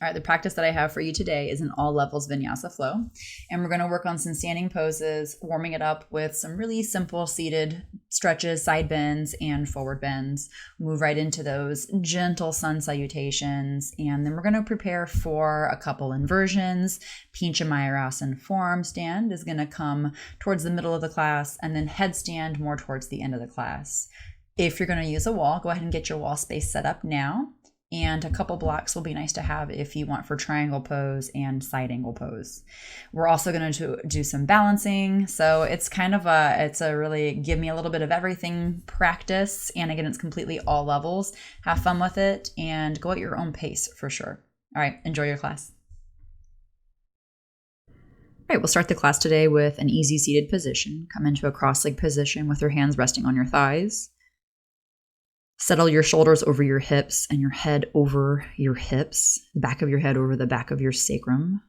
All right, the practice that I have for you today is an all levels vinyasa flow. And we're going to work on some standing poses, warming it up with some really simple seated stretches, side bends, and forward bends. Move right into those gentle sun salutations. And then we're going to prepare for a couple inversions. Pincha Mayurasana forearm stand is going to come towards the middle of the class, and then headstand more towards the end of the class. If you're going to use a wall, go ahead and get your wall space set up now. And a couple blocks will be nice to have if you want for triangle pose and side angle pose. We're also going to do some balancing. So it's a really give me a little bit of everything practice. And again, it's completely all levels. Have fun with it and go at your own pace for sure. All right, enjoy your class. All right, we'll start the class today with an easy seated position. Come into a cross-legged position with your hands resting on your thighs. Settle your shoulders over your hips and your head over your hips, the back of your head over the back of your sacrum.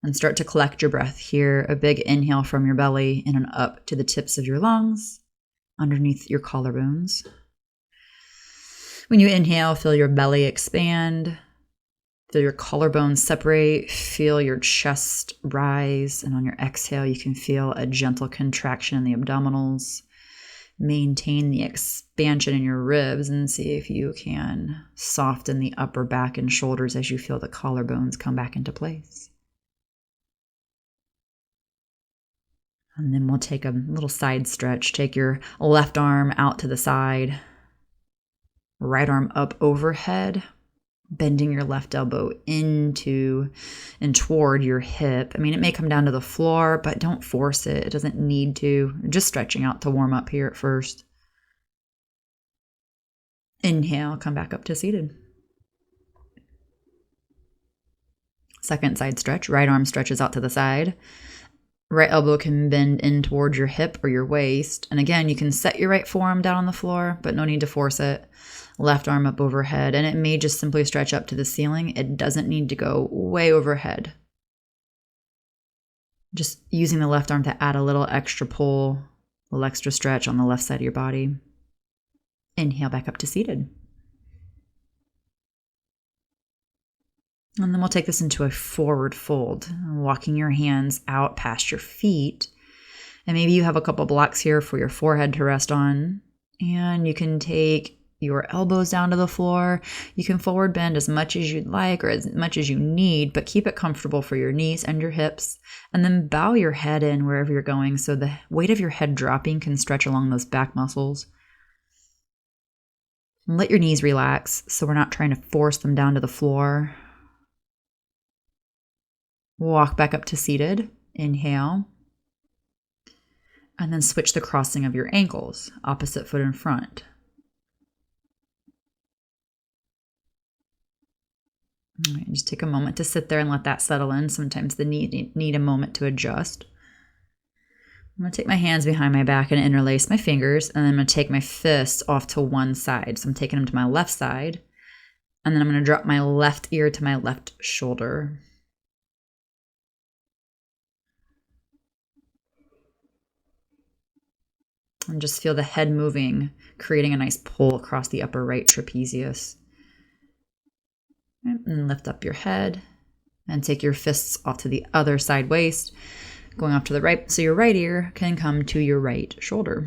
And start to collect your breath here. A big inhale from your belly in and up to the tips of your lungs, underneath your collarbones. When you inhale, feel your belly expand. Feel your collarbones separate. Feel your chest rise. And on your exhale, you can feel a gentle contraction in the abdominals. Maintain the expansion in your ribs and see if you can soften the upper back and shoulders as you feel the collarbones come back into place. And then we'll take a little side stretch. Take your left arm out to the side, right arm up overhead, bending your left elbow into and toward your hip. I mean, it may come down to the floor, but don't force it. It doesn't need to. Just stretching out to warm up here at first. Inhale, come back up to seated. Second side stretch. Right arm stretches out to the side. Right elbow can bend in toward your hip or your waist. And again, you can set your right forearm down on the floor, but no need to force it. Left arm up overhead, and it may just simply stretch up to the ceiling. It doesn't need to go way overhead. Just using the left arm to add a little extra pull, a little extra stretch on the left side of your body. Inhale back up to seated. And then we'll take this into a forward fold, walking your hands out past your feet. And maybe you have a couple blocks here for your forehead to rest on. And you can take your elbows down to the floor. You can forward bend as much as you'd like or as much as you need, but keep it comfortable for your knees and your hips. And then bow your head in wherever you're going so the weight of your head dropping can stretch along those back muscles. And let your knees relax so we're not trying to force them down to the floor. Walk back up to seated. Inhale. And then switch the crossing of your ankles, opposite foot in front. All right, just take a moment to sit there and let that settle in. Sometimes the need a moment to adjust. I'm going to take my hands behind my back and interlace my fingers, and then I'm going to take my fists off to one side. So I'm taking them to my left side, and then I'm going to drop my left ear to my left shoulder. And just feel the head moving, creating a nice pull across the upper right trapezius. And lift up your head and take your fists off to the other side waist, going off to the right. So your right ear can come to your right shoulder.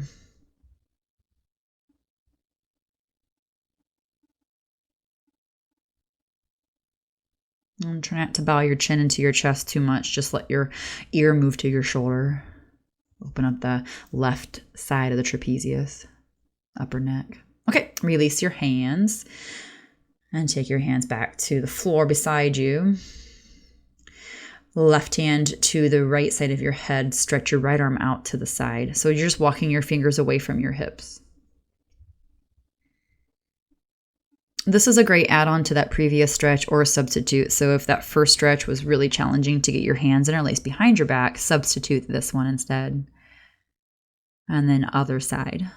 And try not to bow your chin into your chest too much. Just let your ear move to your shoulder. Open up the left side of the trapezius, upper neck. Okay, release your hands. And take your hands back to the floor beside you. Left hand to the right side of your head. Stretch your right arm out to the side. So you're just walking your fingers away from your hips. This is a great add-on to that previous stretch or a substitute. So if that first stretch was really challenging to get your hands interlaced behind your back, substitute this one instead. And then other side.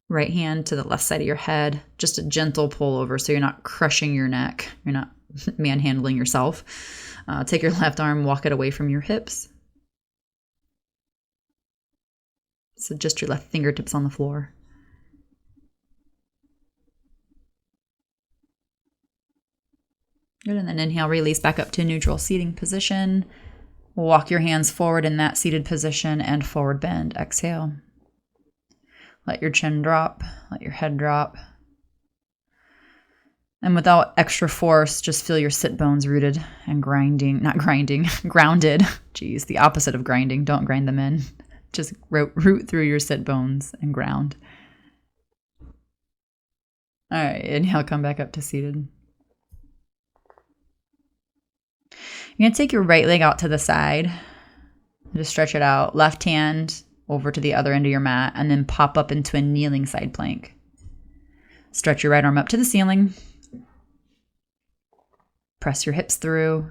Right hand to the left side of your head, just a gentle pull over so you're not crushing your neck. You're not manhandling yourself. Take your left arm, walk it away from your hips. So just your left fingertips on the floor. Good. And then inhale, release back up to neutral seating position. Walk your hands forward in that seated position and forward bend. Exhale. Let your chin drop. Let your head drop. And without extra force, just feel your sit bones rooted and grounded. Geez, the opposite of grinding. Don't grind them in. Just root through your sit bones and ground. All right, inhale, come back up to seated. You're going to take your right leg out to the side. Just stretch it out. Left hand over to the other end of your mat, and then pop up into a kneeling side plank. Stretch your right arm up to the ceiling. Press your hips through,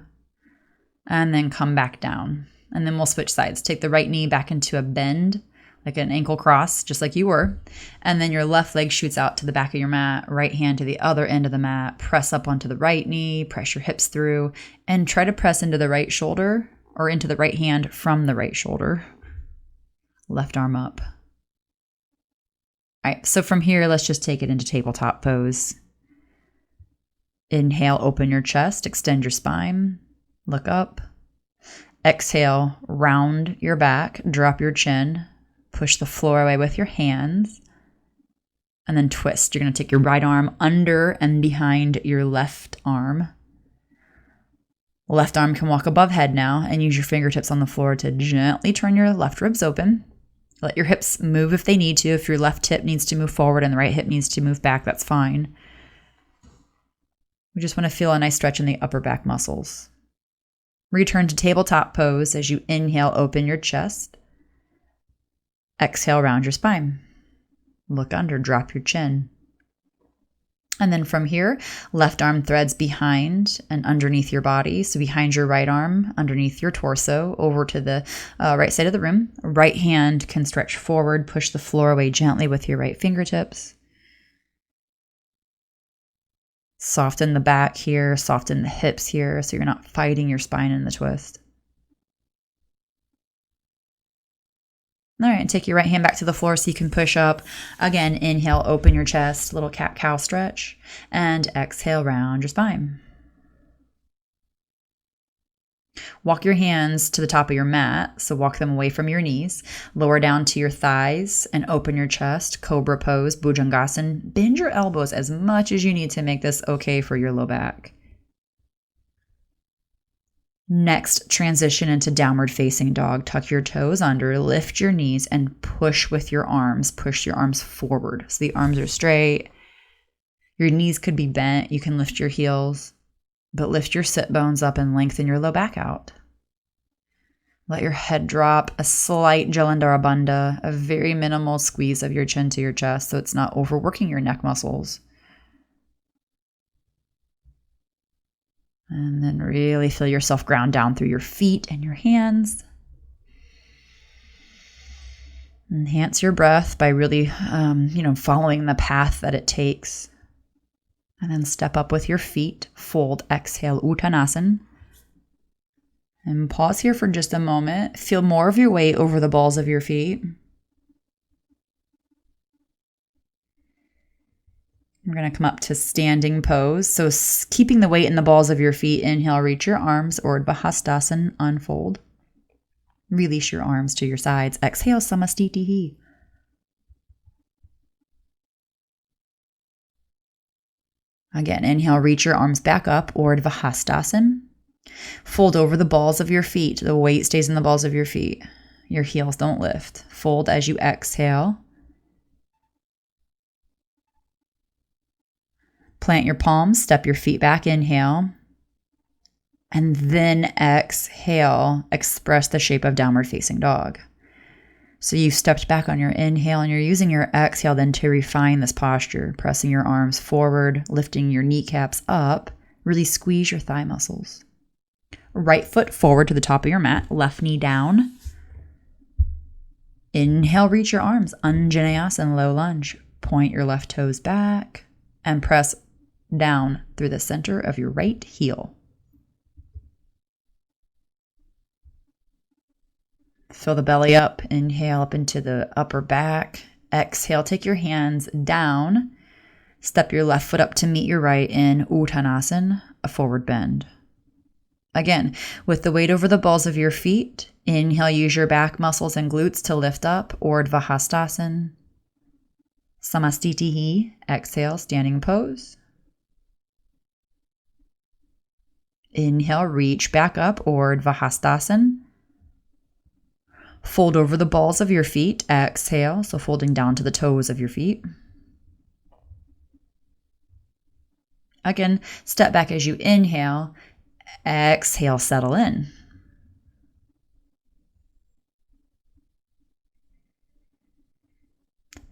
and then come back down. And then we'll switch sides. Take the right knee back into a bend, like an ankle cross, just like you were. And then your left leg shoots out to the back of your mat, right hand to the other end of the mat. Press up onto the right knee, press your hips through, and try to press into the right shoulder or into the right hand from the right shoulder. Left arm up. All right, so from here, let's just take it into tabletop pose. Inhale, open your chest, extend your spine, look up. Exhale, round your back, drop your chin, push the floor away with your hands, and then twist. You're going to take your right arm under and behind your left arm. Left arm can walk above head now, and use your fingertips on the floor to gently turn your left ribs open. Let your hips move if they need to. If your left hip needs to move forward and the right hip needs to move back, that's fine. We just want to feel a nice stretch in the upper back muscles. Return to tabletop pose as you inhale, open your chest. Exhale, round your spine. Look under, drop your chin. And then from here, left arm threads behind and underneath your body. So behind your right arm, underneath your torso, over to the right side of the room. Right hand can stretch forward, push the floor away gently with your right fingertips. Soften the back here, soften the hips here so you're not fighting your spine in the twist. All right, and take your right hand back to the floor so you can push up. Again, inhale, open your chest, little cat-cow stretch, and exhale, round your spine. Walk your hands to the top of your mat, so walk them away from your knees. Lower down to your thighs and open your chest, cobra pose, bhujangasana. Bend your elbows as much as you need to make this okay for your low back. Next, transition into downward facing dog. Tuck your toes under, lift your knees, and push with your arms. Push your arms forward so the arms are straight. Your knees could be bent. You can lift your heels, but lift your sit bones up and lengthen your low back out. Let your head drop, a slight Jalandhara Bandha, a very minimal squeeze of your chin to your chest so it's not overworking your neck muscles. And then really feel yourself ground down through your feet and your hands. Enhance your breath by really, following the path that it takes. And then step up with your feet. Fold, exhale, Uttanasana. And pause here for just a moment. Feel more of your weight over the balls of your feet. We're going to come up to standing pose. So keeping the weight in the balls of your feet, inhale, reach your arms, Urdhva Hastasana, unfold. Release your arms to your sides. Exhale, Samastitihi. Again, inhale, reach your arms back up, Urdhva Hastasana. Fold over the balls of your feet. The weight stays in the balls of your feet. Your heels don't lift. Fold as you exhale. Plant your palms, step your feet back, inhale. And then exhale, express the shape of downward facing dog. So you've stepped back on your inhale and you're using your exhale then to refine this posture, pressing your arms forward, lifting your kneecaps up, really squeeze your thigh muscles. Right foot forward to the top of your mat, left knee down. Inhale, reach your arms, Anjaneyasana, low lunge. Point your left toes back and press down through the center of your right heel. Fill the belly up. Inhale up into the upper back. Exhale, take your hands down. Step your left foot up to meet your right in Uttanasana. a forward bend. Again, with the weight over the balls of your feet, inhale, use your back muscles and glutes to lift up, Urdhva Hastasana. Samastitihi, exhale, standing pose. Inhale, reach back up, Urdhva Hastasana. Fold over the balls of your feet, exhale, so folding down to the toes of your feet. Again, step back as you inhale, exhale, settle in.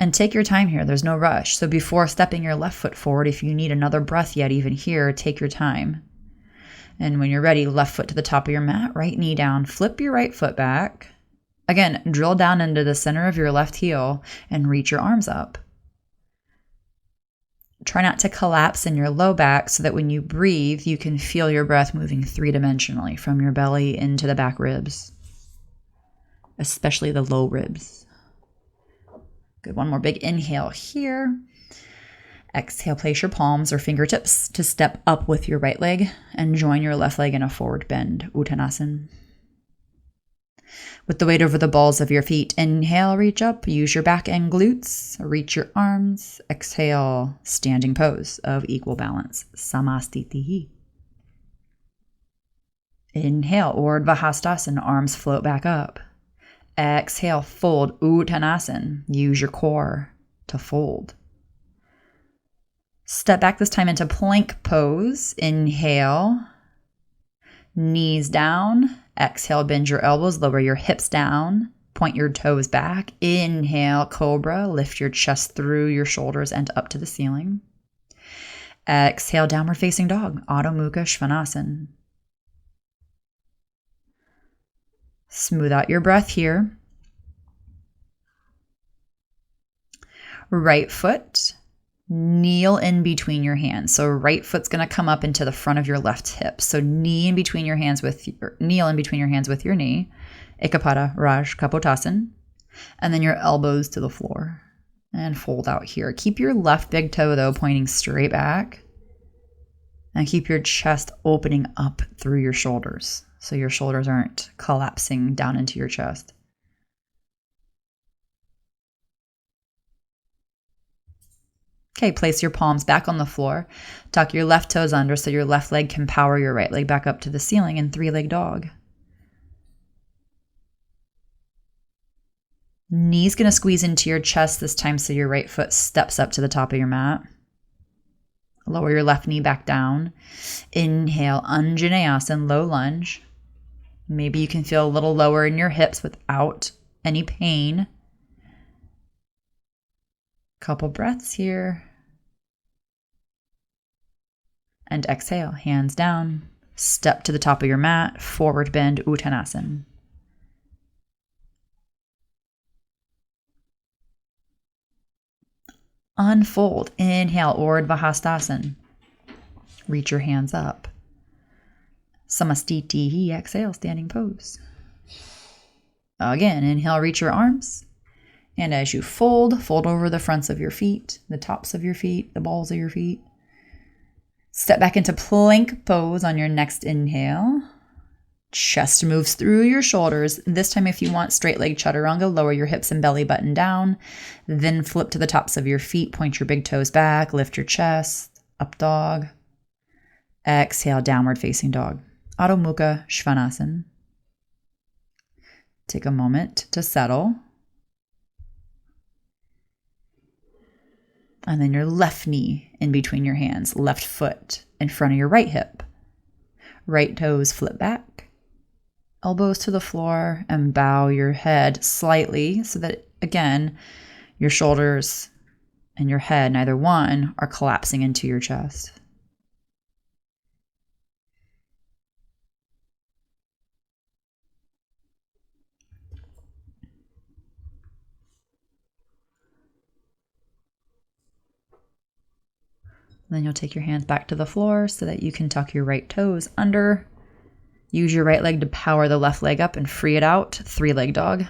And take your time here. There's no rush. So before stepping your left foot forward, if you need another breath yet, even here, take your time. And when you're ready, left foot to the top of your mat, right knee down, flip your right foot back. Again, drill down into the center of your left heel and reach your arms up. Try not to collapse in your low back so that when you breathe, you can feel your breath moving three-dimensionally from your belly into the back ribs, especially the low ribs. Good. One more big inhale here. Exhale, place your palms or fingertips to step up with your right leg and join your left leg in a forward bend, Uttanasana. With the weight over the balls of your feet, inhale, reach up, use your back and glutes, reach your arms. Exhale, standing pose of equal balance, Samastitihi. Inhale, Urdhva Hastasana, arms float back up. Exhale, fold, Uttanasana. Use your core to fold. Step back this time into plank pose. Inhale, knees down. Exhale, bend your elbows, lower your hips down. Point your toes back. Inhale, cobra. Lift your chest through your shoulders and up to the ceiling. Exhale, downward facing dog, Adho Mukha Svanasana. Smooth out your breath here. Right foot, kneel in between your hands. So right foot's going to come up into the front of your left hip. So kneel in between your hands with your knee. Ekapada Raj Kapotasana. And then your elbows to the floor. And fold out here. Keep your left big toe, though, pointing straight back. And keep your chest opening up through your shoulders, so your shoulders aren't collapsing down into your chest. Okay, place your palms back on the floor. Tuck your left toes under so your left leg can power your right leg back up to the ceiling in three-leg dog. Knees going to squeeze into your chest this time so your right foot steps up to the top of your mat. Lower your left knee back down. Inhale, Anjaneyasana, low lunge. Maybe you can feel a little lower in your hips without any pain. Couple breaths here. And exhale, hands down. Step to the top of your mat, forward bend, Uttanasana. Unfold. Inhale, Urdhva Hastasana. Reach your hands up. Samastitihi, exhale, standing pose. Again, inhale, reach your arms. And as you fold over the fronts of your feet, the tops of your feet, the balls of your feet. Step back into plank pose on your next inhale. Chest moves through your shoulders. This time, if you want straight leg chaturanga, lower your hips and belly button down. Then flip to the tops of your feet. Point your big toes back. Lift your chest. Up dog. Exhale, downward facing dog. Adho Mukha Svanasana. Take a moment to settle. And then your left knee in between your hands. Left foot in front of your right hip. Right toes flip back. Elbows to the floor and bow your head slightly so that, again, your shoulders and your head, neither one, are collapsing into your chest. Then you'll take your hands back to the floor so that you can tuck your right toes under. Use your right leg to power the left leg up and free it out. Three-leg dog.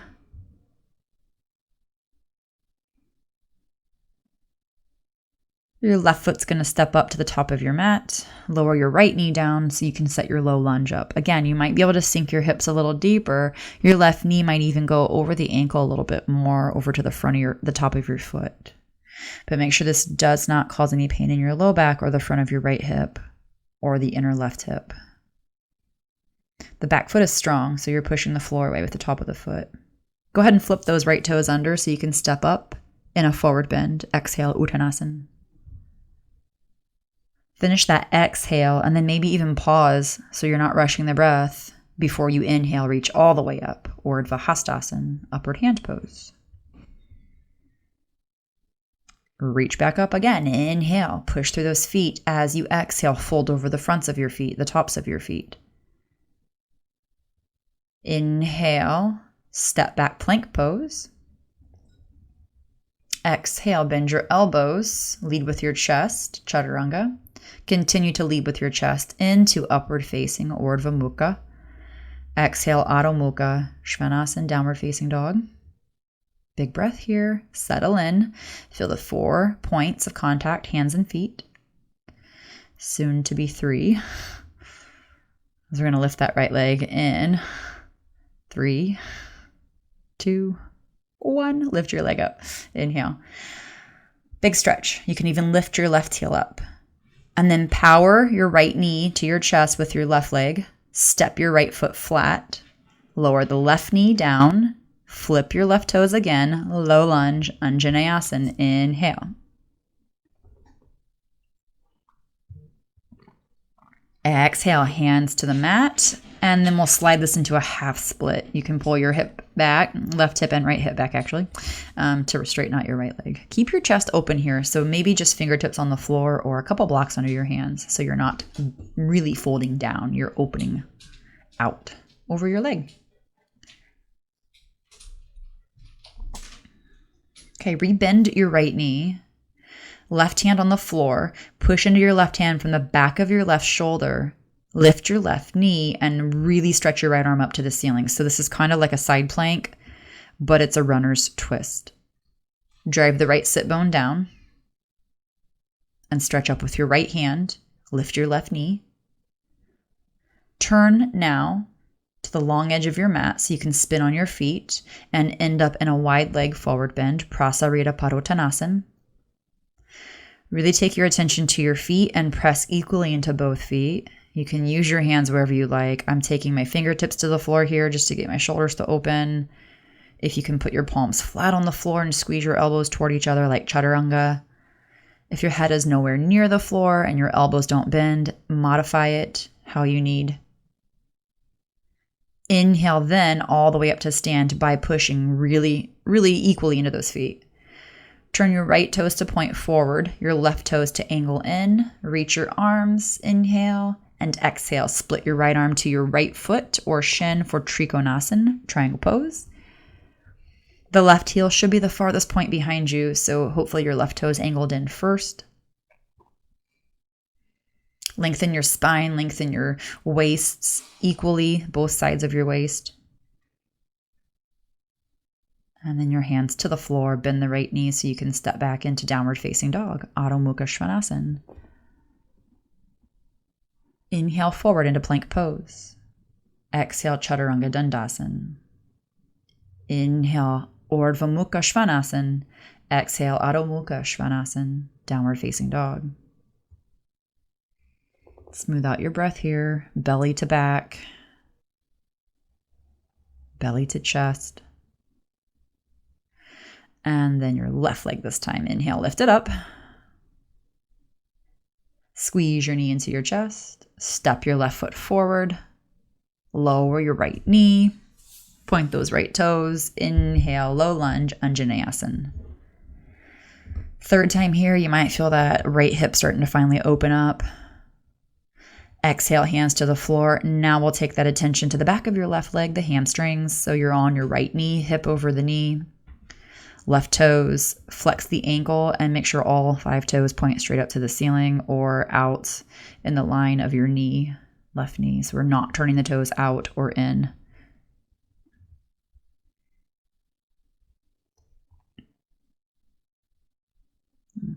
Your left foot's going to step up to the top of your mat. Lower your right knee down so you can set your low lunge up. Again, you might be able to sink your hips a little deeper. Your left knee might even go over the ankle a little bit more, over to the front of the top of your foot. But make sure this does not cause any pain in your low back or the front of your right hip or the inner left hip. The back foot is strong, so you're pushing the floor away with the top of the foot. Go ahead and flip those right toes under so you can step up in a forward bend. Exhale, Uttanasana. Finish that exhale and then maybe even pause so you're not rushing the breath before you inhale, reach all the way up, Urdhva Hastasana, upward hand pose. Reach back up again, inhale, push through those feet. As you exhale, fold over the fronts of your feet, the tops of your feet. Inhale, step back plank pose. Exhale, bend your elbows, lead with your chest, Chaturanga. Continue to lead with your chest into upward facing Urdhva Mukha. Exhale, Adho Mukha, Svanasana, downward facing dog. Big breath here, settle in. Feel the 4 points of contact, hands and feet. Soon to be 3. We're going to lift that right leg in. 3, 2, 1. Lift your leg up. Inhale. Big stretch. You can even lift your left heel up. And then power your right knee to your chest with your left leg. Step your right foot flat. Lower the left knee down. Flip your left toes again. Low lunge, Anjaneyasana. Inhale. Exhale, hands to the mat. And then we'll slide this into a half split. You can pull your hip back, left hip and right hip back actually, to straighten out your right leg. Keep your chest open here. So maybe just fingertips on the floor or a couple blocks under your hands. So you're not really folding down. You're opening out over your leg. Okay, rebend your right knee. Left hand on the floor. Push into your left hand from the back of your left shoulder. Lift your left knee and really stretch your right arm up to the ceiling. So this is kind of like a side plank, but it's a runner's twist. Drive the right sit bone down and stretch up with your right hand. Lift your left knee. Turn now to the long edge of your mat so you can spin on your feet and end up in a wide leg forward bend, Prasarita Padottanasana. Really take your attention to your feet and press equally into both feet. You can use your hands wherever you like. I'm taking my fingertips to the floor here just to get my shoulders to open. If you can put your palms flat on the floor and squeeze your elbows toward each other like Chaturanga. If your head is nowhere near the floor and your elbows don't bend, modify it how you need. Inhale then all the way up to stand by pushing really, really equally into those feet. Turn your right toes to point forward, your left toes to angle in. Reach your arms, inhale. And exhale, split your right arm to your right foot or shin for Trikonasana, triangle pose. The left heel should be the farthest point behind you, so hopefully your left toe is angled in first. Lengthen your spine, lengthen your waists equally, both sides of your waist. And then your hands to the floor, bend the right knee so you can step back into downward facing dog, Adho Mukha Svanasana. Inhale forward into plank pose. Exhale, Chaturanga Dandasana. Inhale, Urdhva Mukha Svanasana. Exhale, Adho Mukha Svanasana, downward facing dog. Smooth out your breath here, belly to back, belly to chest. And then your left leg this time. Inhale, lift it up. Squeeze your knee into your chest. Step your left foot forward. Lower your right knee. Point those right toes. Inhale, low lunge, Anjaneyasana. Third time here, you might feel that right hip starting to finally open up. Exhale, hands to the floor. Now we'll take that attention to the back of your left leg, the hamstrings. So you're on your right knee, hip over the knee. Left toes, flex the ankle and make sure all 5 toes point straight up to the ceiling or out in the line of your knee, left knee. So we're not turning the toes out or in.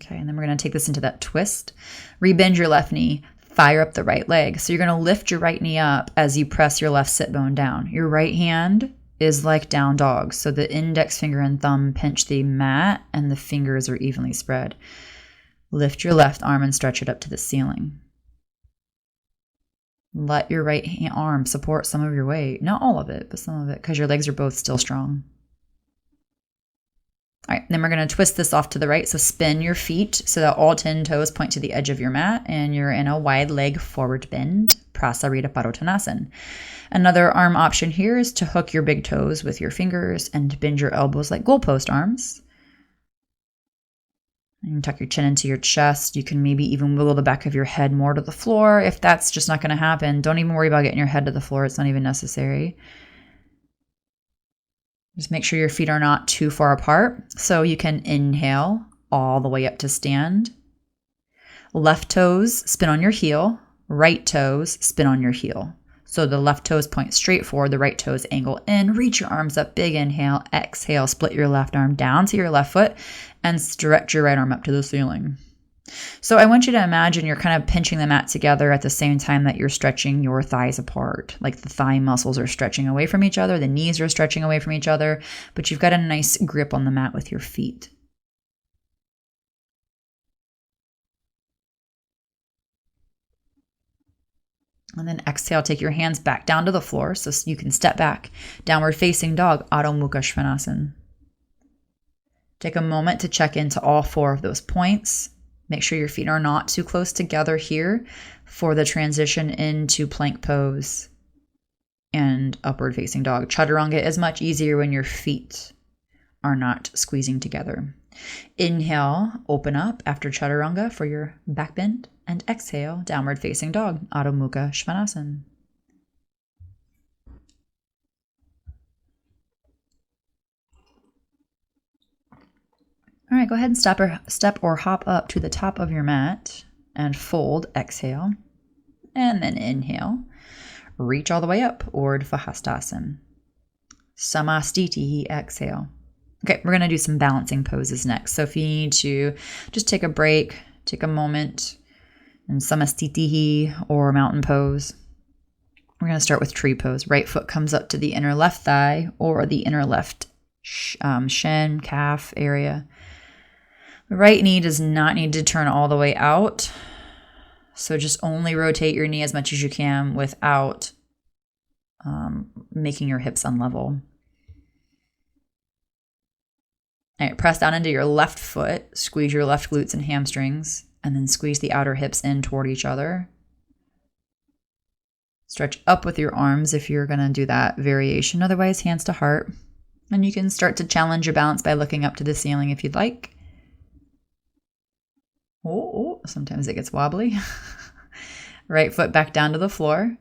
Okay, and then we're going to take this into that twist. Rebend your left knee, fire up the right leg. So you're going to lift your right knee up as you press your left sit bone down. Your right hand is like down dog. So the index finger and thumb pinch the mat and the fingers are evenly spread. Lift your left arm and stretch it up to the ceiling. Let your right arm support some of your weight. Not all of it, but some of it, because your legs are both still strong. All right, then we're going to twist this off to the right. So spin your feet so that all 10 toes point to the edge of your mat and you're in a wide leg forward bend, Prasarita Padottanasana. Another arm option here is to hook your big toes with your fingers and bend your elbows like goalpost arms. You can tuck your chin into your chest. You can maybe even wiggle the back of your head more to the floor. If that's just not going to happen, don't even worry about getting your head to the floor. It's not even necessary. Just make sure your feet are not too far apart. So you can inhale all the way up to stand. Left toes spin on your heel. Right toes spin on your heel. So the left toes point straight forward. The right toes angle in. Reach your arms up. Big inhale. Exhale. Split your left arm down to your left foot and stretch your right arm up to the ceiling. So I want you to imagine you're kind of pinching the mat together at the same time that you're stretching your thighs apart. Like the thigh muscles are stretching away from each other, the knees are stretching away from each other, but you've got a nice grip on the mat with your feet. And then exhale, take your hands back down to the floor so you can step back. Downward facing dog, Adho Mukha Svanasana. Take a moment to check into all 4 of those points. Make sure your feet are not too close together here for the transition into plank pose and upward facing dog. Chaturanga is much easier when your feet are not squeezing together. Inhale, open up after chaturanga for your back bend, and exhale, downward facing dog, Adho Mukha Svanasana. All right, go ahead and step or hop up to the top of your mat and fold, exhale, and then inhale. Reach all the way up, Urdhva Hastasana. Samastitihi, exhale. Okay, we're going to do some balancing poses next. So if you need to just take a break, take a moment, in Samastitihi or mountain pose. We're going to start with tree pose. Right foot comes up to the inner left thigh or the inner left shin, calf area. The right knee does not need to turn all the way out. So just only rotate your knee as much as you can without making your hips unlevel. All right, press down into your left foot, squeeze your left glutes and hamstrings, and then squeeze the outer hips in toward each other. Stretch up with your arms if you're going to do that variation. Otherwise, hands to heart. And you can start to challenge your balance by looking up to the ceiling if you'd like. Oh, sometimes it gets wobbly. Right foot back down to the floor.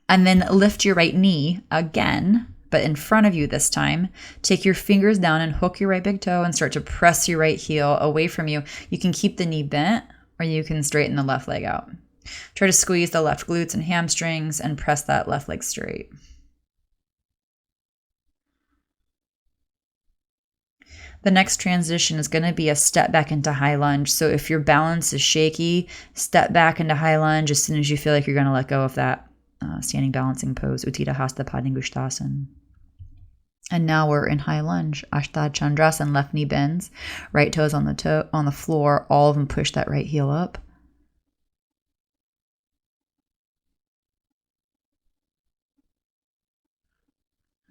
And then lift your right knee again, but in front of you this time. Take your fingers down and hook your right big toe and start to press your right heel away from you. You can keep the knee bent or you can straighten the left leg out. Try to squeeze the left glutes and hamstrings and press that left leg straight. The next transition is going to be a step back into high lunge. So if your balance is shaky, step back into high lunge as soon as you feel like you're going to let go of that standing balancing pose, Utthita Hasta Padangusthasana. And now we're in high lunge, Ashtha Chandrasana, left knee bends, right toes on the floor, all of them push that right heel up.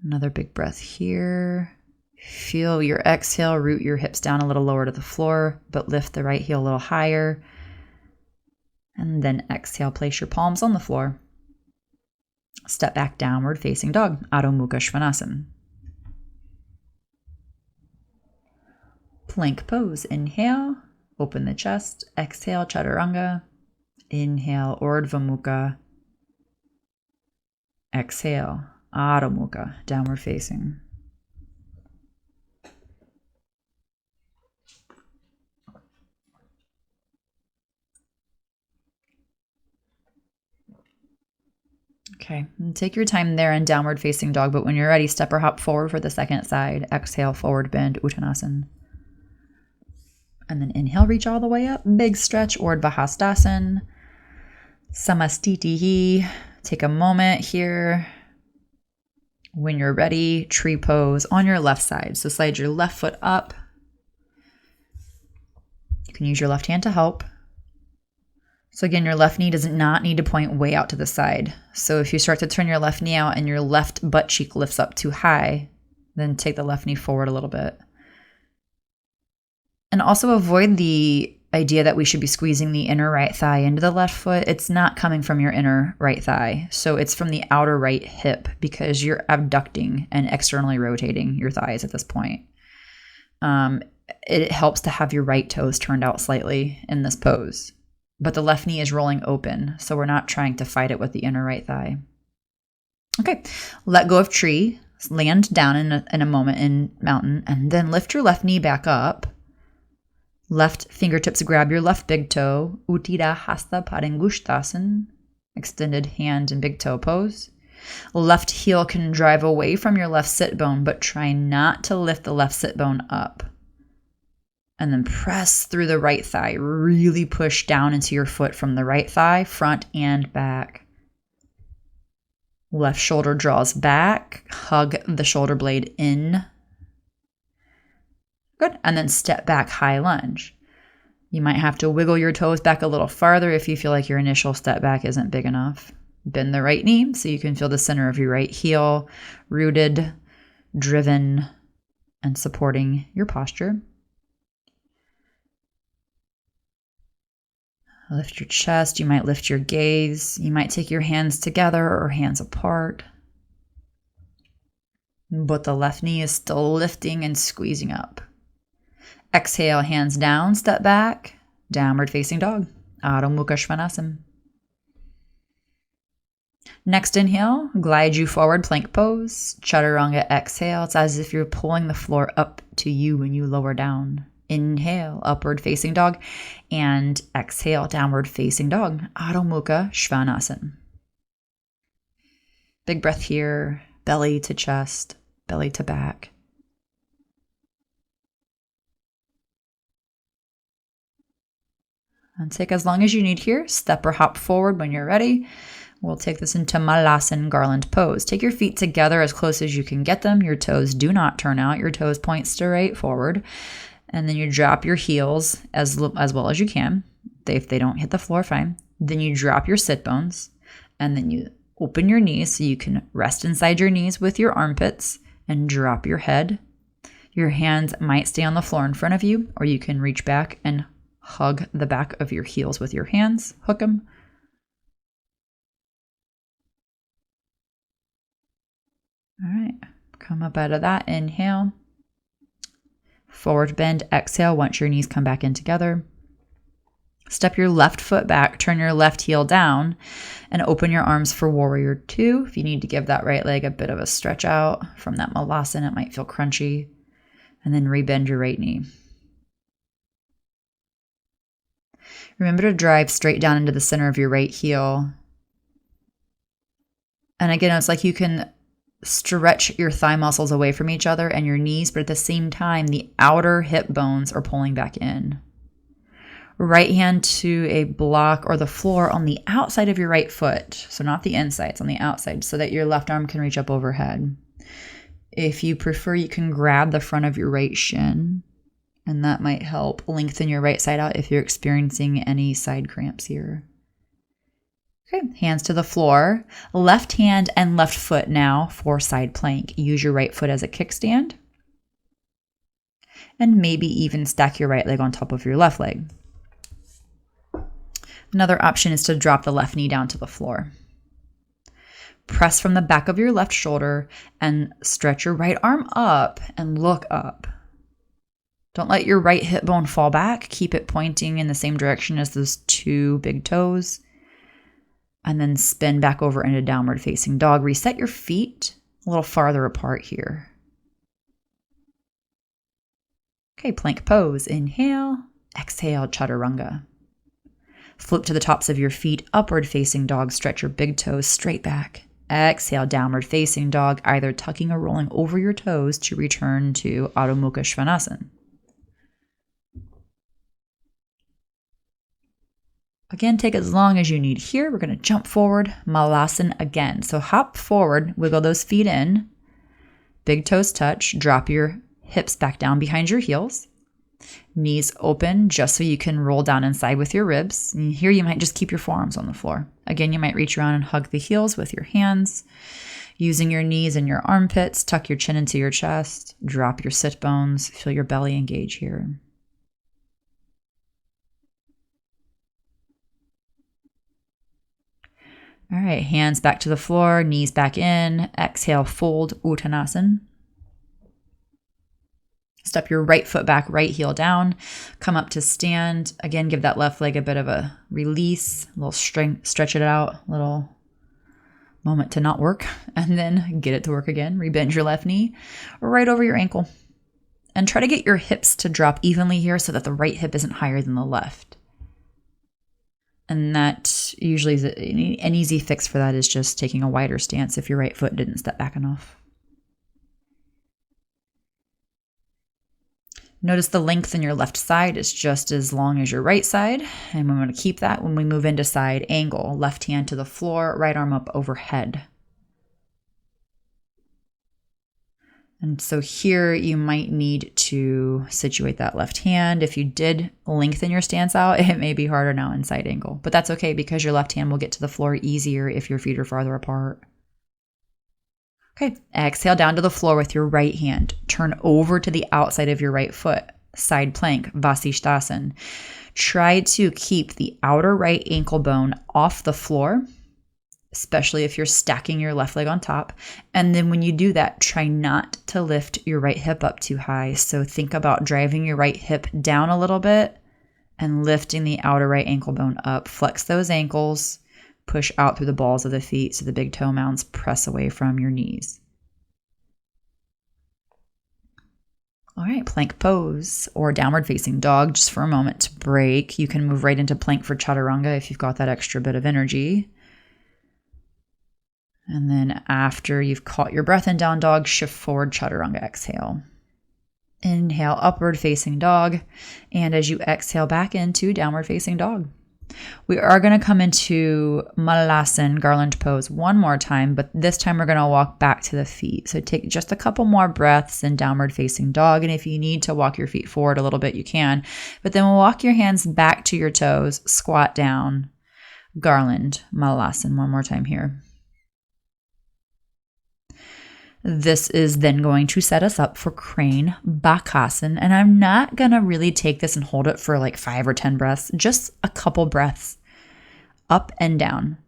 Another big breath here. Feel your exhale, root your hips down a little lower to the floor, but lift the right heel a little higher. And then exhale, place your palms on the floor. Step back, downward facing dog, Adho Mukha Svanasana. Plank pose, inhale, open the chest, exhale, chaturanga. Inhale, Urdhva Mukha. Exhale, Adho Mukha, downward facing. Okay, and take your time there in downward facing dog, but when you're ready, step or hop forward for the second side. Exhale, forward bend, Uttanasana. And then inhale, reach all the way up. Big stretch, Urdhva Hastasana. Samastitihi. Take a moment here. When you're ready, tree pose on your left side. So slide your left foot up. You can use your left hand to help. So again, your left knee does not need to point way out to the side. So if you start to turn your left knee out and your left butt cheek lifts up too high, then take the left knee forward a little bit. And also avoid the idea that we should be squeezing the inner right thigh into the left foot. It's not coming from your inner right thigh. So it's from the outer right hip because you're abducting and externally rotating your thighs at this point. It helps to have your right toes turned out slightly in this pose. But the left knee is rolling open, so we're not trying to fight it with the inner right thigh. Okay, let go of tree. Land down in a moment in mountain, and then lift your left knee back up. Left fingertips grab your left big toe, Uttira Hasta Padangusthasana, extended hand and big toe pose. Left heel can drive away from your left sit bone, but try not to lift the left sit bone up. And then press through the right thigh. Really push down into your foot from the right thigh, front and back. Left shoulder draws back. Hug the shoulder blade in. Good. And then step back, high lunge. You might have to wiggle your toes back a little farther if you feel like your initial step back isn't big enough. Bend the right knee so you can feel the center of your right heel rooted, driven, and supporting your posture. Lift your chest. You might lift your gaze. You might take your hands together or hands apart. But the left knee is still lifting and squeezing up. Exhale, hands down, step back, downward facing dog, Adho Mukha Svanasana. Next inhale, glide you forward, plank pose, Chaturanga exhale. It's as if you're pulling the floor up to you when you lower down. Inhale, upward facing dog, and exhale, downward facing dog, Adho Mukha Svanasana. Big breath here, belly to chest, belly to back. And take as long as you need here. Step or hop forward when you're ready. We'll take this into Malasana garland pose. Take your feet together as close as you can get them. Your toes do not turn out. Your toes point straight forward. And then you drop your heels as well as you can. If they don't hit the floor, fine. Then you drop your sit bones. And then you open your knees so you can rest inside your knees with your armpits and drop your head. Your hands might stay on the floor in front of you, or you can reach back and hug the back of your heels with your hands. Hook them. All right. Come up out of that. Inhale. Forward bend. Exhale once your knees come back in together. Step your left foot back. Turn your left heel down and open your arms for warrior two. If you need to give that right leg a bit of a stretch out from that malasana, it might feel crunchy. And then rebend your right knee. Remember to drive straight down into the center of your right heel. And again, it's like you can stretch your thigh muscles away from each other and your knees, but at the same time, the outer hip bones are pulling back in. Right hand to a block or the floor on the outside of your right foot. So not the inside, it's on the outside, so that your left arm can reach up overhead. If you prefer, you can grab the front of your right shin. And that might help lengthen your right side out if you're experiencing any side cramps here. Okay, hands to the floor. Left hand and left foot now for side plank. Use your right foot as a kickstand. And maybe even stack your right leg on top of your left leg. Another option is to drop the left knee down to the floor. Press from the back of your left shoulder and stretch your right arm up and look up. Don't let your right hip bone fall back. Keep it pointing in the same direction as those two big toes. And then spin back over into downward facing dog. Reset your feet a little farther apart here. Okay, plank pose. Inhale, exhale, chaturanga. Flip to the tops of your feet, upward facing dog. Stretch your big toes straight back. Exhale, downward facing dog, either tucking or rolling over your toes to return to Adho Mukha Svanasana. Again, take as long as you need here. We're going to jump forward, Malasana again. So hop forward, wiggle those feet in, big toes touch, drop your hips back down behind your heels. Knees open just so you can roll down inside with your ribs. And here you might just keep your forearms on the floor. Again, you might reach around and hug the heels with your hands. Using your knees and your armpits, tuck your chin into your chest, drop your sit bones, feel your belly engage here. All right, hands back to the floor, knees back in. Exhale, fold Uttanasana. Step your right foot back, right heel down. Come up to stand. Again, give that left leg a bit of a release, a little stretch it out, a little moment to not work, and then get it to work again. Rebend your left knee right over your ankle. And try to get your hips to drop evenly here so that the right hip isn't higher than the left. And that usually is an easy fix for that is just taking a wider stance if your right foot didn't step back enough. Notice the length in your left side is just as long as your right side. And we want to keep that when we move into side angle. Left hand to the floor, right arm up overhead. And so here you might need to situate that left hand. If you did lengthen your stance out, it may be harder now in side angle. But that's okay because your left hand will get to the floor easier if your feet are farther apart. Okay, exhale down to the floor with your right hand. Turn over to the outside of your right foot. Side plank, Vasishthasana. Try to keep the outer right ankle bone off the floor, especially if you're stacking your left leg on top. And then when you do that, try not to lift your right hip up too high. So think about driving your right hip down a little bit and lifting the outer right ankle bone up. Flex those ankles. Push out through the balls of the feet so the big toe mounds press away from your knees. All right, plank pose or downward facing dog just for a moment to break. You can move right into plank for chaturanga if you've got that extra bit of energy. And then after you've caught your breath in down dog, shift forward, chaturanga, exhale. Inhale, upward facing dog. And as you exhale back into downward facing dog. We are going to come into Malasana, garland pose one more time, but this time we're going to walk back to the feet. So take just a couple more breaths in downward facing dog. And if you need to walk your feet forward a little bit, you can. But then we'll walk your hands back to your toes, squat down, garland, Malasana one more time here. This is then going to set us up for crane bakasana. And I'm not going to really take this and hold it for like 5 or 10 breaths, just a couple breaths. Up and down.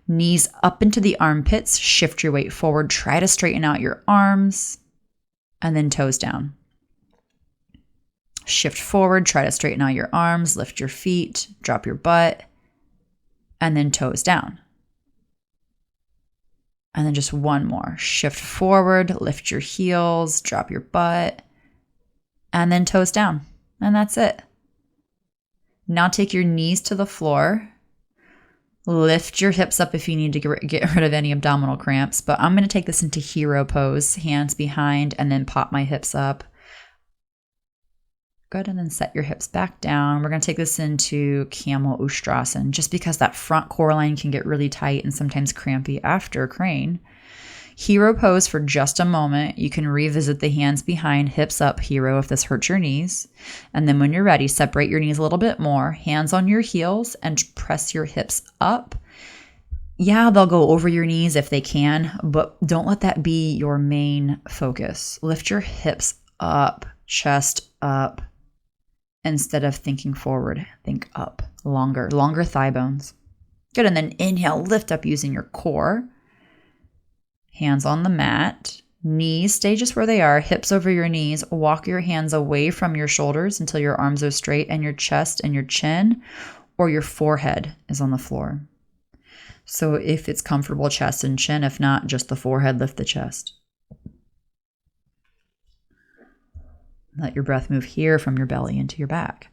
Knees up into the armpits, shift your weight forward, try to straighten out your arms, and then toes down. Shift forward, try to straighten out your arms, lift your feet, drop your butt, and then toes down. And then just one more. Shift forward, lift your heels, drop your butt, and then toes down. And that's it. Now take your knees to the floor. Lift your hips up if you need to get rid of any abdominal cramps. But I'm going to take this into hero pose, hands behind, and then pop my hips up. Good, and then set your hips back down. We're going to take this into camel ustrasana, just because that front core line can get really tight and sometimes crampy after crane. Hero pose for just a moment. You can revisit the hands behind, hips up, hero if this hurts your knees. And then when you're ready, separate your knees a little bit more, hands on your heels, and press your hips up. Yeah, they'll go over your knees if they can, but don't let that be your main focus. Lift your hips up, chest up. Instead of thinking forward, think up. Longer thigh bones. Good, and then inhale, lift up using your core. Hands on the mat. Knees stay just where they are, hips over your knees. Walk your hands away from your shoulders until your arms are straight and your chest and your chin or your forehead is on the floor. So if it's comfortable, chest and chin. If not, just the forehead, lift the chest. Let your breath move here from your belly into your back.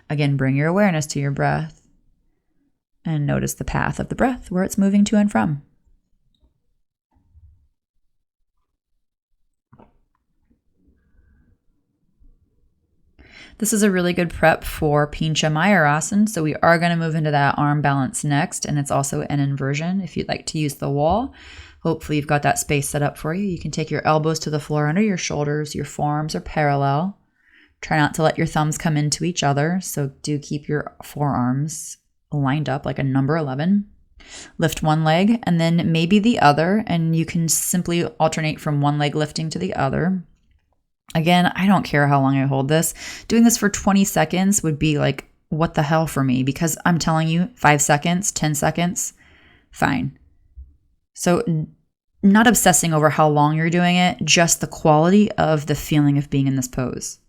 Again, bring your awareness to your breath and notice the path of the breath, where it's moving to and from. This is a really good prep for Pincha Mayurasana, so we are going to move into that arm balance next, and it's also an inversion if you'd like to use the wall. Hopefully you've got that space set up for you. You can take your elbows to the floor under your shoulders, your forearms are parallel. Try not to let your thumbs come into each other, so do keep your forearms lined up like a number 11. Lift one leg and then maybe the other, and you can simply alternate from one leg lifting to the other. Again, I don't care how long I hold this. Doing this for 20 seconds would be like, what the hell for me? Because I'm telling you, 5 seconds, 10 seconds, fine. So not obsessing over how long you're doing it, just the quality of the feeling of being in this pose.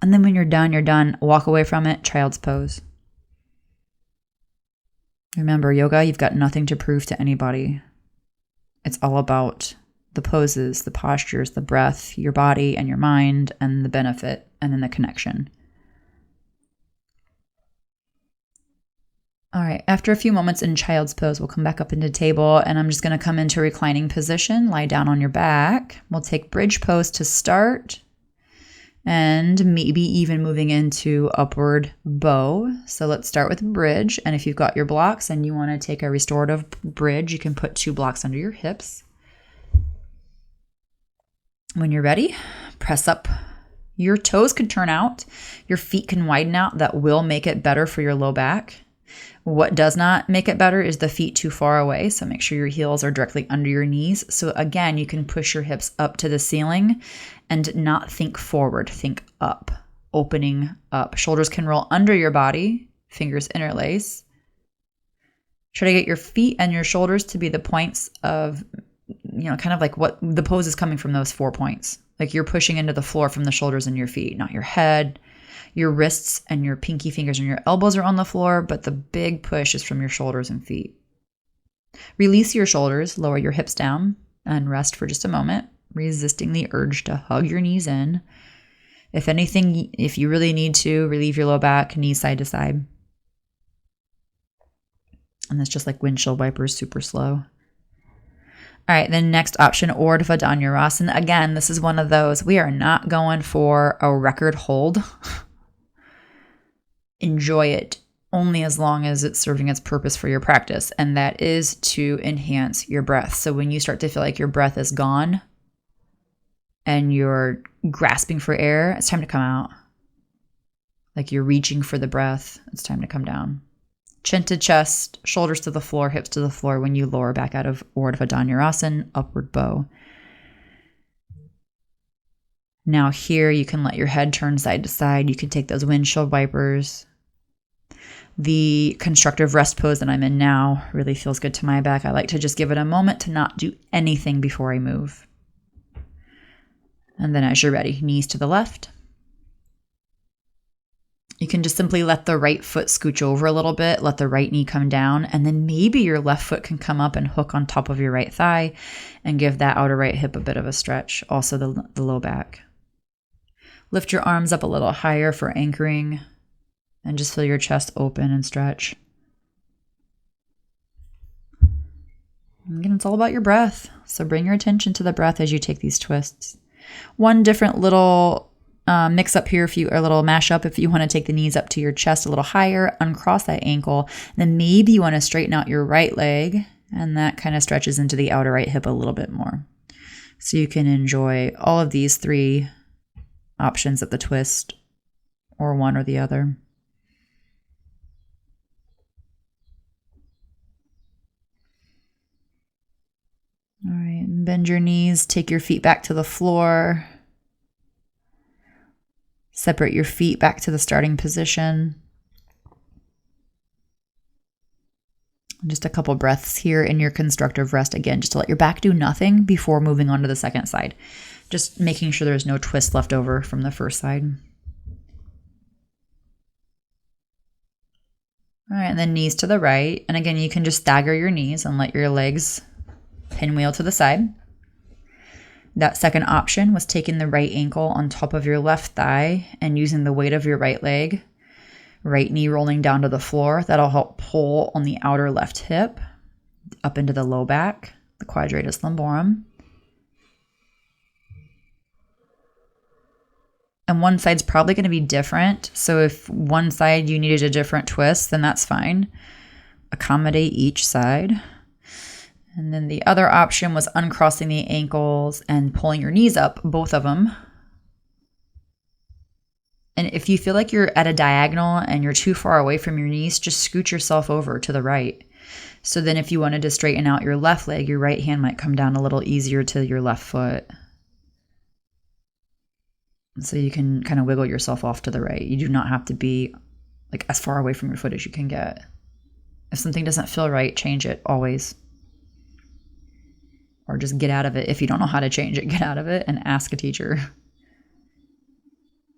And then when you're done. Walk away from it, child's pose. Remember, yoga, you've got nothing to prove to anybody. It's all about the poses, the postures, the breath, your body and your mind, and the benefit, and then the connection. All right, after a few moments in child's pose, we'll come back up into table, and I'm just going to come into reclining position, lie down on your back. We'll take bridge pose to start, and maybe even moving into upward bow. So let's start with bridge, and if you've got your blocks and you want to take a restorative bridge, you can put 2 blocks under your hips. When you're ready, press up. Your toes could turn out. Your feet can widen out. That will make it better for your low back. What does not make it better is the feet too far away. So make sure your heels are directly under your knees. So again, you can push your hips up to the ceiling and not think forward. Think up, opening up. Shoulders can roll under your body. Fingers interlace. Try to get your feet and your shoulders to be the points of, kind of like what the pose is coming from, those 4 points. Like you're pushing into the floor from the shoulders and your feet, not your head. Your wrists and your pinky fingers and your elbows are on the floor, but the big push is from your shoulders and feet. Release your shoulders, lower your hips down, and rest for just a moment, resisting the urge to hug your knees in. If anything, if you really need to, relieve your low back, knees side to side. And that's just like windshield wipers, super slow. All right, then next option, Urdhva Dhanurasana. Again, this is one of those, we are not going for a record hold. Enjoy it only as long as it's serving its purpose for your practice, and that is to enhance your breath. So when you start to feel like your breath is gone and you're grasping for air, it's time to come out. Like you're reaching for the breath, it's time to come down. Chin to chest, shoulders to the floor, hips to the floor when you lower back out of Urdhva Dhanurasana, upward bow. Now here you can let your head turn side to side. You can take those windshield wipers. The constructive rest pose that I'm in now really feels good to my back. I like to just give it a moment to not do anything before I move. And then as you're ready, knees to the left. You can just simply let the right foot scooch over a little bit, let the right knee come down, and then maybe your left foot can come up and hook on top of your right thigh and give that outer right hip a bit of a stretch, also the low back. Lift your arms up a little higher for anchoring and just feel your chest open and stretch. Again, it's all about your breath, so bring your attention to the breath as you take these twists. One different little mix up here, a little mash up, if you want to take the knees up to your chest a little higher, uncross that ankle, then maybe you want to straighten out your right leg, and that kind of stretches into the outer right hip a little bit more. So you can enjoy all of these 3 options at the twist, or one or the other. All right, bend your knees, take your feet back to the floor. Separate your feet back to the starting position. Just a couple breaths here in your constructive rest, again, just to let your back do nothing before moving on to the second side. Just making sure there's no twist left over from the first side. All right, and then knees to the right. And again, you can just stagger your knees and let your legs pinwheel to the side. That second option was taking the right ankle on top of your left thigh and using the weight of your right leg, right knee rolling down to the floor. That'll help pull on the outer left hip up into the low back, the quadratus lumborum. And one side's probably going to be different. So if one side you needed a different twist, then that's fine. Accommodate each side. And then the other option was uncrossing the ankles and pulling your knees up, both of them. And if you feel like you're at a diagonal and you're too far away from your knees, just scoot yourself over to the right. So then if you wanted to straighten out your left leg, your right hand might come down a little easier to your left foot. So you can kind of wiggle yourself off to the right. You do not have to be like as far away from your foot as you can get. If something doesn't feel right, change it always. Or just get out of it. If you don't know how to change it, get out of it and ask a teacher.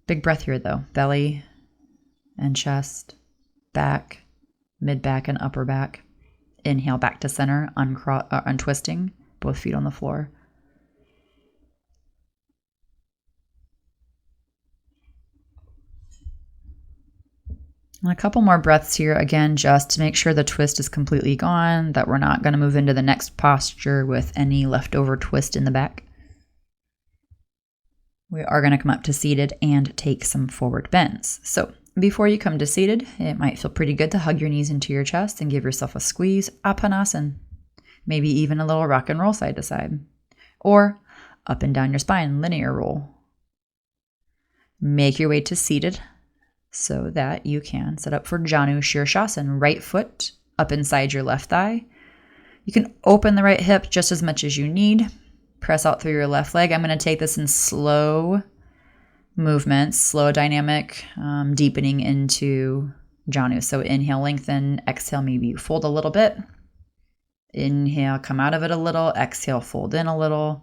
Big breath here though. Belly and chest, back, mid-back and upper back. Inhale back to center, untwisting, both feet on the floor. And a couple more breaths here, again, just to make sure the twist is completely gone, that we're not going to move into the next posture with any leftover twist in the back. We are going to come up to seated and take some forward bends. So before you come to seated, it might feel pretty good to hug your knees into your chest and give yourself a squeeze, Apanasana. Maybe even a little rock and roll side to side. Or up and down your spine, linear roll. Make your way to seated so that you can set up for Janu Shirshasana. Right foot up inside your left thigh. You can open the right hip just as much as you need. Press out through your left leg. I'm going to take this in slow movements, slow dynamic, deepening into Janu. So inhale, lengthen. Exhale, maybe you fold a little bit. Inhale, come out of it a little. Exhale, fold in a little.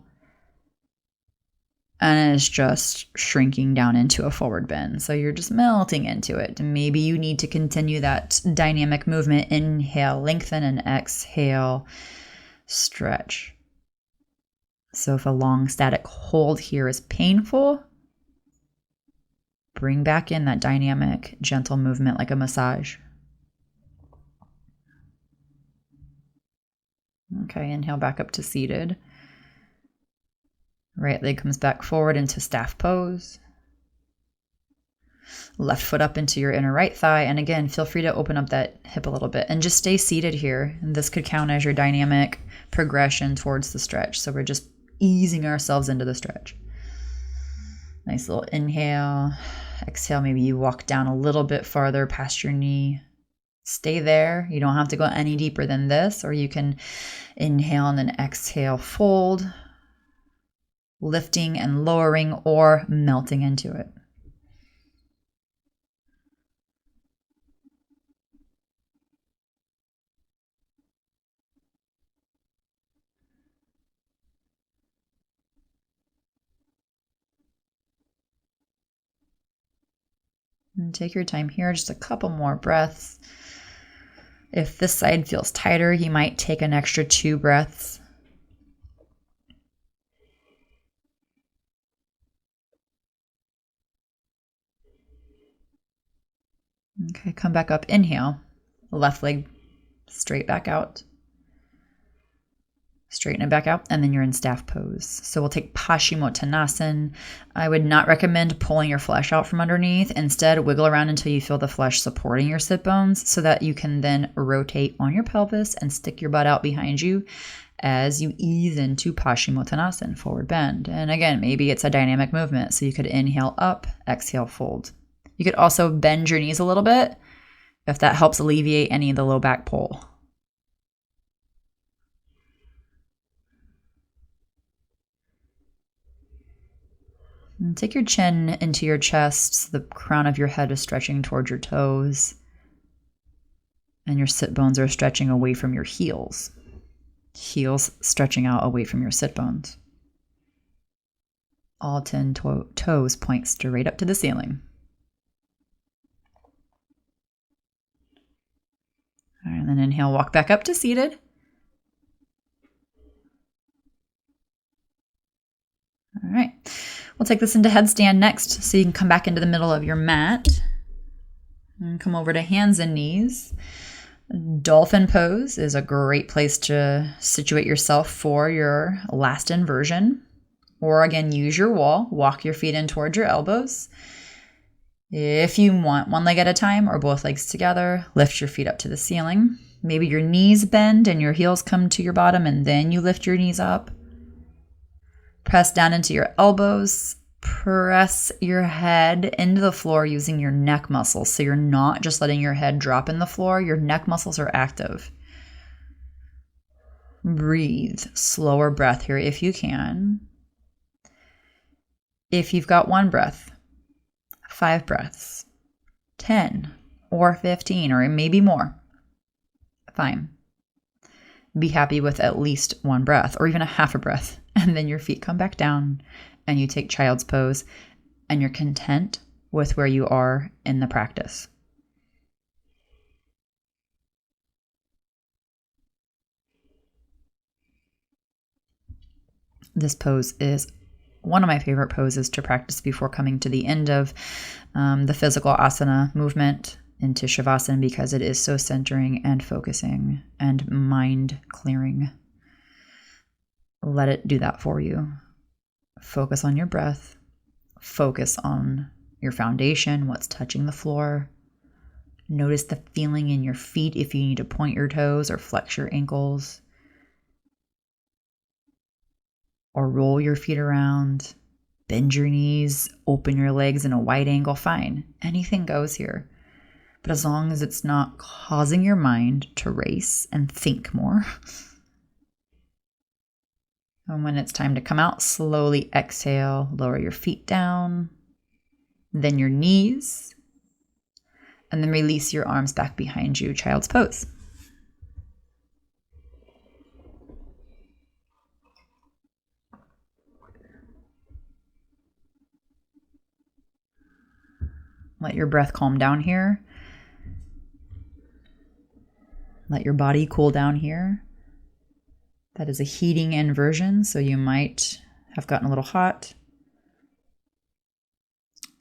And it's just shrinking down into a forward bend. So you're just melting into it. Maybe you need to continue that dynamic movement. Inhale, lengthen, and exhale, stretch. So if a long static hold here is painful, bring back in that dynamic, gentle movement like a massage. Okay, inhale back up to seated. Right leg comes back forward into staff pose. Left foot up into your inner right thigh. And again, feel free to open up that hip a little bit and just stay seated here. And this could count as your dynamic progression towards the stretch. So we're just easing ourselves into the stretch. Nice little inhale. Exhale, maybe you walk down a little bit farther past your knee. Stay there. You don't have to go any deeper than this, or you can inhale and then exhale, fold, lifting and lowering or melting into it. And take your time here, just a couple more breaths. If this side feels tighter, you might take an extra 2 breaths. Okay, come back up, inhale, left leg straight back out. Straighten it back out, and then you're in staff pose. So we'll take Paschimottanasana. I would not recommend pulling your flesh out from underneath. Instead, wiggle around until you feel the flesh supporting your sit bones so that you can then rotate on your pelvis and stick your butt out behind you as you ease into Paschimottanasana, forward bend. And again, maybe it's a dynamic movement. So you could inhale up, exhale, fold. You could also bend your knees a little bit if that helps alleviate any of the low back pull. And take your chin into your chest. So the crown of your head is stretching towards your toes. And your sit bones are stretching away from your heels. Heels stretching out away from your sit bones. All 10 toes point straight up to the ceiling. All right, and then inhale, walk back up to seated. All right, we'll take this into headstand next, so you can come back into the middle of your mat and come over to hands and knees. Dolphin pose is a great place to situate yourself for your last inversion, Or again, use your wall. Walk your feet in towards your elbows. If you want one leg at a time or both legs together, lift your feet up to the ceiling. Maybe your knees bend and your heels come to your bottom and then you lift your knees up. Press down into your elbows. Press your head into the floor using your neck muscles. So you're not just letting your head drop in the floor. Your neck muscles are active. Breathe. Slower breath here if you can. If you've got one breath, 5 breaths, 10 or 15 or maybe more, fine. Be happy with at least one breath or even a half a breath. And then your feet come back down and you take child's pose and you're content with where you are in the practice. This pose is one of my favorite poses to practice before coming to the end of the physical asana movement into Shavasana because it is so centering and focusing and mind clearing. Let it do that for you. Focus on your breath. Focus on your foundation, what's touching the floor. Notice the feeling in your feet if you need to point your toes or flex your ankles. Or roll your feet around, bend your knees, open your legs in a wide angle, fine. Anything goes here. But as long as it's not causing your mind to race and think more. And when it's time to come out, slowly exhale, lower your feet down, then your knees, and then release your arms back behind you, child's pose. Let your breath calm down here. Let your body cool down here. That is a heating inversion, so you might have gotten a little hot.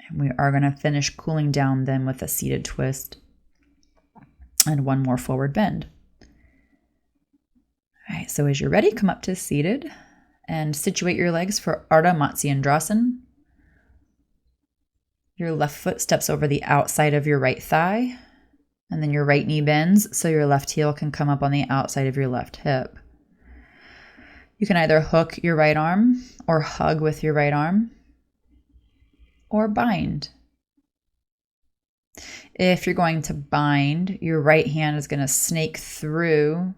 And we are going to finish cooling down then with a seated twist and one more forward bend. All right, so as you're ready, come up to seated and situate your legs for Ardha Matsyendrasana. Your left foot steps over the outside of your right thigh, and then your right knee bends so your left heel can come up on the outside of your left hip. You can either hook your right arm or hug with your right arm or bind. If you're going to bind, your right hand is going to snake through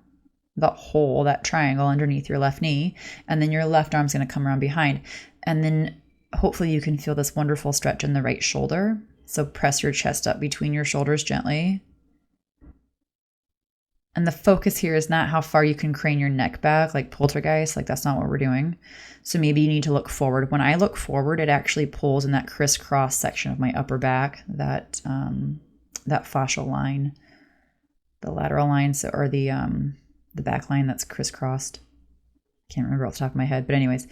the hole, that triangle underneath your left knee, and then your left arm is going to come around behind. And then hopefully you can feel this wonderful stretch in the right shoulder. So press your chest up between your shoulders gently. And the focus here is not how far you can crane your neck back like poltergeist, like that's not what we're doing. So maybe you need to look forward. When I look forward, it actually pulls in that crisscross section of my upper back, that fascial line, the lateral line, or the back line that's crisscrossed. Can't remember off the top of my head, but anyways,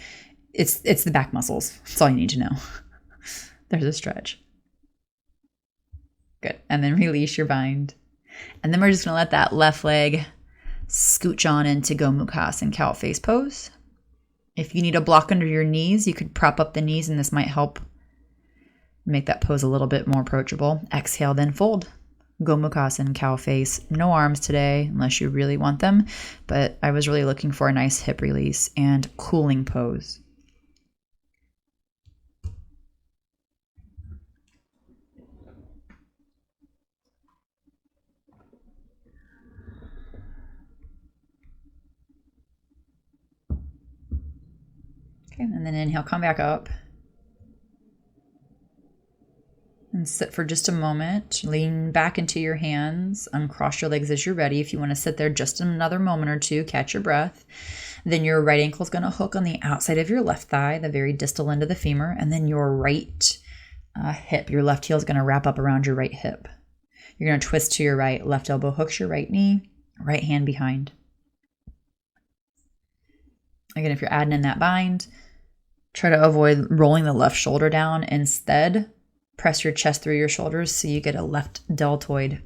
it's the back muscles. That's all you need to know. There's a stretch. Good. And then release your bind. And then we're just going to let that left leg scooch on into Gomukhas and cow face pose. If you need a block under your knees, you could prop up the knees and this might help make that pose a little bit more approachable. Exhale, then fold. Gomukhas and cow face. No arms today unless you really want them, but I was really looking for a nice hip release and cooling pose. Okay, and then inhale, come back up. And sit for just a moment. Lean back into your hands. Uncross your legs as you're ready. If you want to sit there just another moment or two, catch your breath. Then your right ankle is going to hook on the outside of your left thigh, the very distal end of the femur. And then your right hip, your left heel is going to wrap up around your right hip. You're going to twist to your right. Left elbow hooks your right knee. Right hand behind. Again, if you're adding in that bind, try to avoid rolling the left shoulder down. Instead, press your chest through your shoulders so you get a left deltoid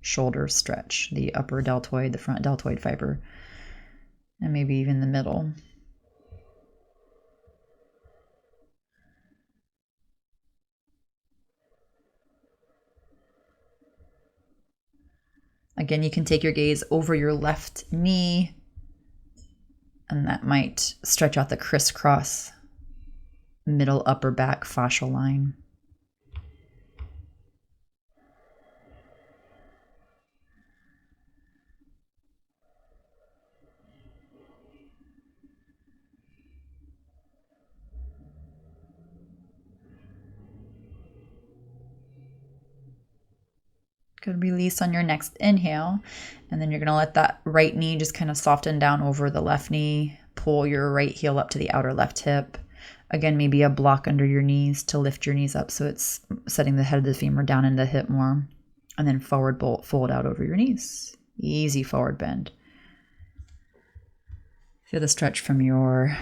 shoulder stretch, the upper deltoid, the front deltoid fiber, and maybe even the middle. Again, you can take your gaze over your left knee, and that might stretch out the crisscross middle upper back fascial line. Good. Release on your next inhale, and then you're going to let that right knee just kind of soften down over the left knee. Pull your right heel up to the outer left hip. Again, maybe a block under your knees to lift your knees up so it's setting the head of the femur down into the hip more. And then forward bolt, fold out over your knees. Easy forward bend. Feel the stretch from your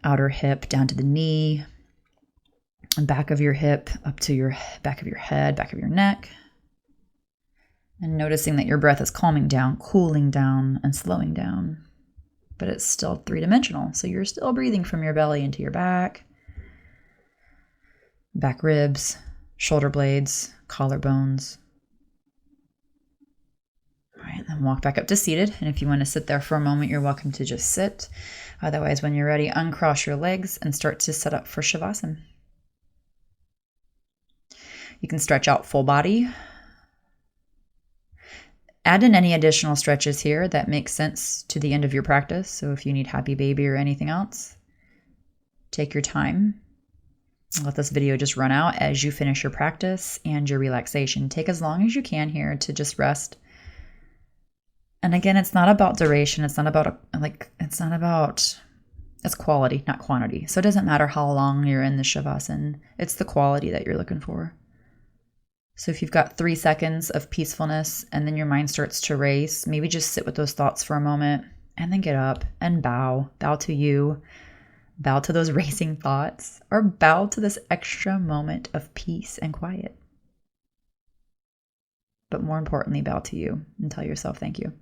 outer hip down to the knee, and back of your hip up to your back of your head, back of your neck. And noticing that your breath is calming down, cooling down, and slowing down. But it's still three-dimensional. So you're still breathing from your belly into your back ribs, shoulder blades, collarbones. All right, then walk back up to seated. And if you want to sit there for a moment, you're welcome to just sit. Otherwise, when you're ready, uncross your legs and start to set up for Shavasana. You can stretch out full body. Add in any additional stretches here that make sense to the end of your practice. So if you need happy baby or anything else, take your time. Let this video just run out as you finish your practice and your relaxation. Take as long as you can here to just rest. And again, it's not about duration. It's quality, not quantity. So it doesn't matter how long you're in the Shavasana. It's the quality that you're looking for. So if you've got 3 seconds of peacefulness and then your mind starts to race, maybe just sit with those thoughts for a moment and then get up and bow to you, bow to those racing thoughts, or bow to this extra moment of peace and quiet. But more importantly, bow to you and tell yourself thank you.